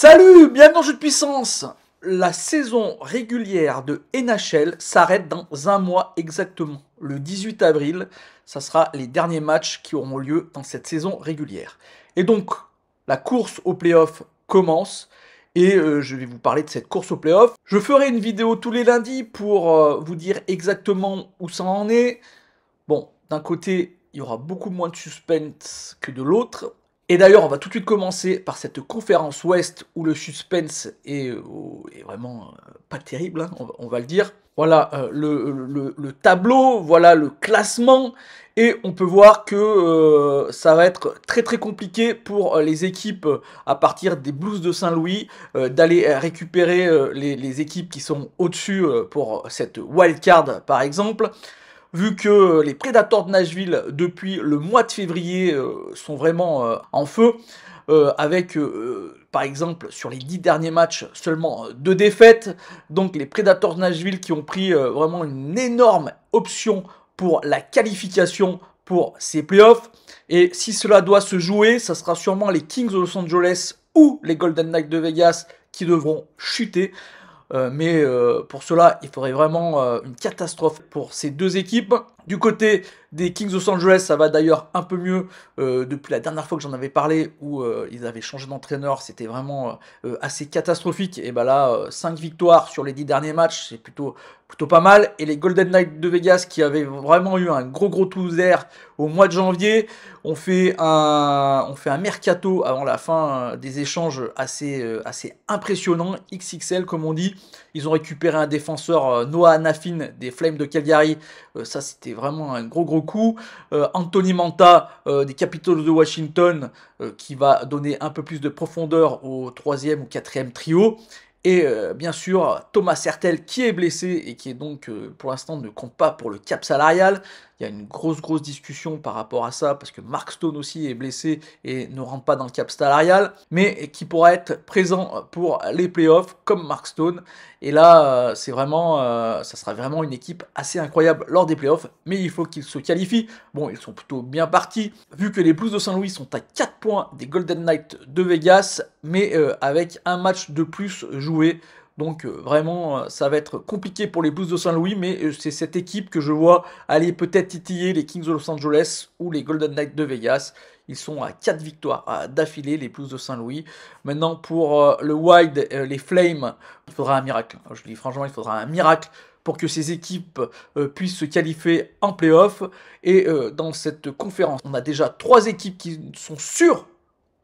Salut, bienvenue dans Jeu de puissance. La saison régulière de NHL s'arrête dans un mois exactement. Le 18 avril, ça sera les derniers matchs qui auront lieu dans cette saison régulière. Et donc, la course au playoff commence. Et je vais vous parler de cette course au playoff. Je ferai une vidéo tous les lundis pour vous dire exactement où ça en est. Bon, d'un côté, il y aura beaucoup moins de suspense que de l'autre. Et d'ailleurs, on va tout de suite commencer par cette conférence Ouest où le suspense est vraiment pas terrible, hein, on va le dire. Voilà le tableau, voilà le classement, et on peut voir que ça va être très très compliqué pour les équipes à partir des Blues de Saint-Louis d'aller récupérer les équipes qui sont au-dessus pour cette wild card par exemple. Vu que les Predators de Nashville, depuis le mois de février, sont vraiment en feu, avec, par exemple, sur les 10 derniers matchs, seulement 2 défaites. Donc les Predators de Nashville qui ont pris vraiment une énorme option pour la qualification pour ces playoffs. Et si cela doit se jouer, ça sera sûrement les Kings de Los Angeles ou les Golden Knights de Vegas qui devront chuter. Mais pour cela, il faudrait vraiment une catastrophe pour ces deux équipes. Du côté des Kings de Los Angeles, ça va d'ailleurs un peu mieux depuis la dernière fois que j'en avais parlé, où ils avaient changé d'entraîneur, c'était vraiment assez catastrophique. Et ben là, 5 victoires sur les 10 derniers matchs, c'est plutôt pas mal. Et les Golden Knights de Vegas, qui avaient vraiment eu un gros trou d'air au mois de janvier, on fait un mercato avant la fin des échanges assez impressionnant, XXL comme on dit. Ils ont récupéré un défenseur, Noah Hanifin des Flames de Calgary. Ça, c'était vraiment un gros coup. Anthony Mantha des Capitals de Washington, qui va donner un peu plus de profondeur au 3e ou 4e trio. Et bien sûr, Thomas Hertel qui est blessé et qui est donc pour l'instant ne compte pas pour le cap salarial. Il y a une grosse discussion par rapport à ça parce que Mark Stone aussi est blessé et ne rentre pas dans le cap salarial, mais qui pourra être présent pour les playoffs comme Mark Stone. Et là, c'est vraiment, ça sera vraiment une équipe assez incroyable lors des playoffs, mais il faut qu'ils se qualifient. Bon, ils sont plutôt bien partis, vu que les Blues de Saint-Louis sont à 4 points des Golden Knights de Vegas, mais avec un match de plus joué. Donc vraiment, ça va être compliqué pour les Blues de Saint-Louis, mais c'est cette équipe que je vois aller peut-être titiller les Kings de Los Angeles ou les Golden Knights de Vegas. Ils sont à 4 victoires d'affilée, les Blues de Saint-Louis. Maintenant, pour le Wild, les Flames, il faudra un miracle. Je dis franchement, il faudra un miracle pour que ces équipes puissent se qualifier en playoff. Et dans cette conférence, on a déjà 3 équipes qui sont sûres.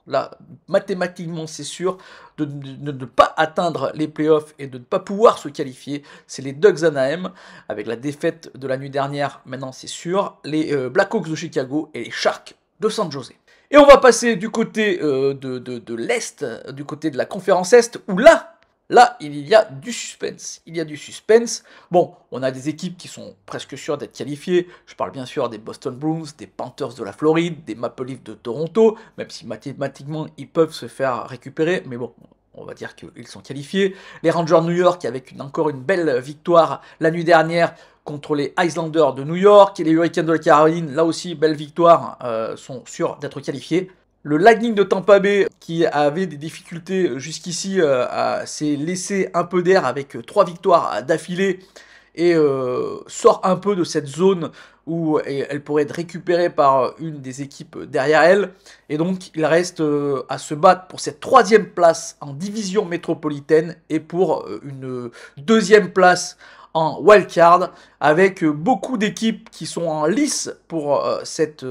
Là, mathématiquement, c'est sûr de ne pas atteindre les playoffs et de ne pas pouvoir se qualifier. C'est les Ducks d'Anaheim, avec la défaite de la nuit dernière, maintenant c'est sûr. Les Blackhawks de Chicago et les Sharks de San Jose. Et on va passer du côté de l'Est, du côté de la conférence Est, où là, il y a du suspense. Il y a du suspense. Bon, on a des équipes qui sont presque sûres d'être qualifiées. Je parle bien sûr des Boston Bruins, des Panthers de la Floride, des Maple Leafs de Toronto, même si mathématiquement, ils peuvent se faire récupérer. Mais bon, on va dire qu'ils sont qualifiés. Les Rangers de New York, avec encore une belle victoire la nuit dernière contre les Islanders de New York. Et les Hurricanes de la Caroline, là aussi, belle victoire, sont sûrs d'être qualifiés. Le Lightning de Tampa Bay, qui avait des difficultés jusqu'ici, s'est laissé un peu d'air avec 3 victoires d'affilée et sort un peu de cette zone où elle pourrait être récupérée par une des équipes derrière elle. Et donc, il reste à se battre pour cette 3e place en division métropolitaine et pour une 2e place en wildcard, avec beaucoup d'équipes qui sont en lice pour cette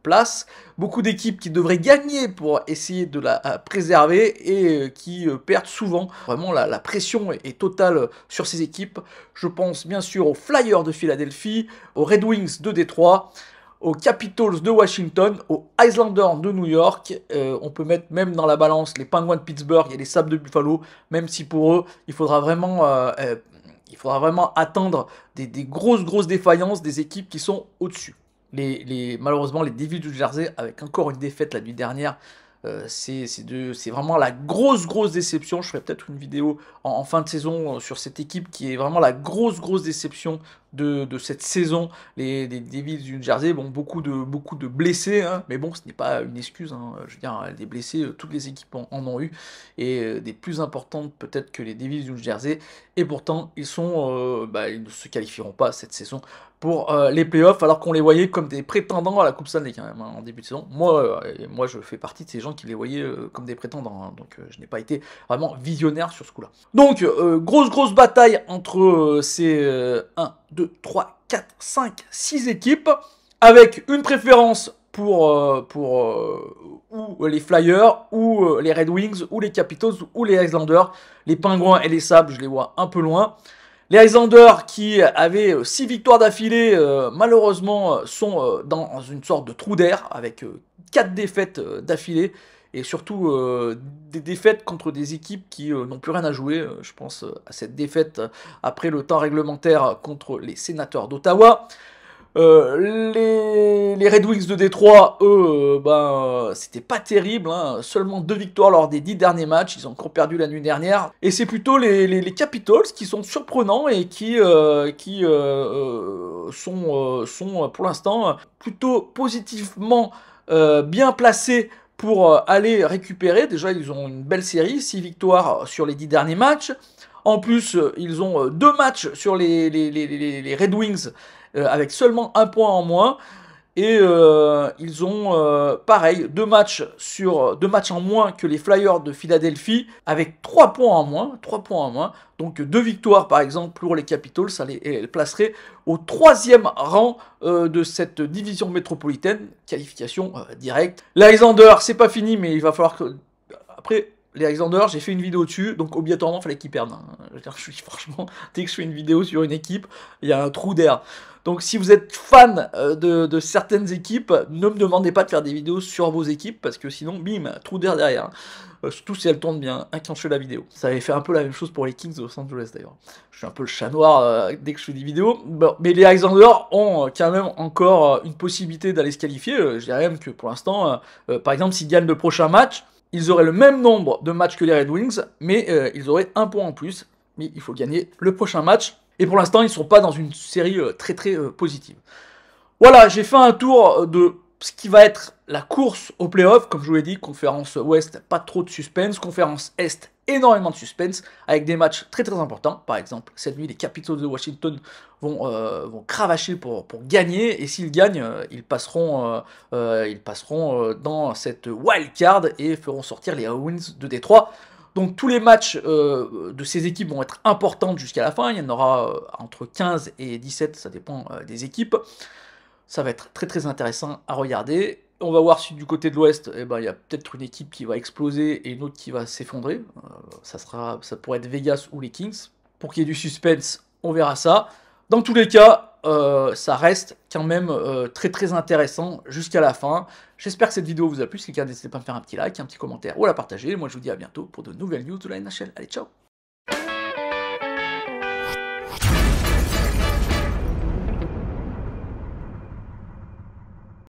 place, beaucoup d'équipes qui devraient gagner pour essayer de la préserver et qui perdent souvent. Vraiment, la pression est totale sur ces équipes. Je pense bien sûr aux Flyers de Philadelphie, aux Red Wings de Détroit, aux Capitals de Washington, aux Islanders de New York. On peut mettre même dans la balance les Penguins de Pittsburgh et les Sabres de Buffalo, même si pour eux, il faudra vraiment attendre des grosses défaillances des équipes qui sont au-dessus. Malheureusement, les Devils du Jersey, avec encore une défaite la nuit dernière, C'est vraiment la grosse déception. Je ferai peut-être une vidéo en fin de saison sur cette équipe qui est vraiment la grosse déception de cette saison. Les Devils du New Jersey, bon, beaucoup de blessés, hein, mais bon, ce n'est pas une excuse. Hein, je veux dire, des blessés, toutes les équipes en ont eu, et des plus importantes peut-être que les Devils du New Jersey, et pourtant ils ils ne se qualifieront pas cette saison pour les playoffs, alors qu'on les voyait comme des prétendants à la Coupe Stanley quand même, hein, en début de saison. Moi, je fais partie de ces gens qui les voyaient comme des prétendants, hein, donc je n'ai pas été vraiment visionnaire sur ce coup-là. Donc, grosse bataille entre ces 1, 2, 3, 4, 5, 6 équipes, avec une préférence pour ou les Flyers, ou les Red Wings, ou les Capitals, ou les Islanders. Les Pingouins et les Sabres, je les vois un peu loin. Les Islanders, qui avaient 6 victoires d'affilée, malheureusement sont dans une sorte de trou d'air, avec 4 défaites d'affilée, et surtout des défaites contre des équipes qui n'ont plus rien à jouer. Je pense à cette défaite après le temps réglementaire contre les Sénateurs d'Ottawa. Les Red Wings de Détroit, eux, c'était pas terrible, hein. Seulement 2 victoires lors des 10 derniers matchs, ils ont encore perdu la nuit dernière. Et c'est plutôt les Capitals qui sont surprenants et qui sont pour l'instant plutôt positivement bien placés pour aller récupérer. Déjà, ils ont une belle série, 6 victoires sur les 10 derniers matchs. En plus, ils ont 2 matchs sur les Red Wings, avec seulement 1 point en moins. Et ils ont, pareil, 2 matchs en moins que les Flyers de Philadelphie, avec 3 points en moins. 3 points en moins. Donc 2 victoires, par exemple, pour les Capitals, ça les placerait au 3e rang de cette division métropolitaine. Qualification directe. L'Islander, c'est pas fini, mais il va falloir que... Après... Les Islanders, j'ai fait une vidéo dessus, donc obligatoirement, il fallait qu'ils perdent. Hein. Franchement, dès que je fais une vidéo sur une équipe, il y a un trou d'air. Donc si vous êtes fan de certaines équipes, ne me demandez pas de faire des vidéos sur vos équipes, parce que sinon, bim, trou d'air derrière. Surtout si elles tournent bien, quand je fais la vidéo. Ça avait fait un peu la même chose pour les Kings de Los Angeles d'ailleurs. Je suis un peu le chat noir dès que je fais des vidéos. Bon, mais les Islanders ont quand même encore une possibilité d'aller se qualifier. Je dirais même que pour l'instant, par exemple, s'ils gagnent le prochain match, ils auraient le même nombre de matchs que les Red Wings, mais ils auraient 1 point en plus. Mais il faut gagner le prochain match. Et pour l'instant, ils ne sont pas dans une série très positive. Voilà, j'ai fait un tour de ce qui va être la course au playoff. Comme je vous l'ai dit, conférence Ouest, pas trop de suspense. Conférence Est, énormément de suspense, avec des matchs très importants. Par exemple, cette nuit, les Capitals de Washington vont cravacher pour gagner, et s'ils gagnent, ils passeront dans cette wild card et feront sortir les Wings de Détroit. Donc tous les matchs de ces équipes vont être importants jusqu'à la fin. Il y en aura entre 15 et 17, ça dépend des équipes. Ça va être très intéressant à regarder. On va voir si du côté de l'Ouest, il y a peut-être une équipe qui va exploser et une autre qui va s'effondrer. Ça pourrait être Vegas ou les Kings. Pour qu'il y ait du suspense, on verra ça. Dans tous les cas, ça reste quand même très intéressant jusqu'à la fin. J'espère que cette vidéo vous a plu. Si c'est le cas, n'hésitez pas à me faire un petit like, un petit commentaire ou à la partager. Moi, je vous dis à bientôt pour de nouvelles news de la NHL. Allez, ciao!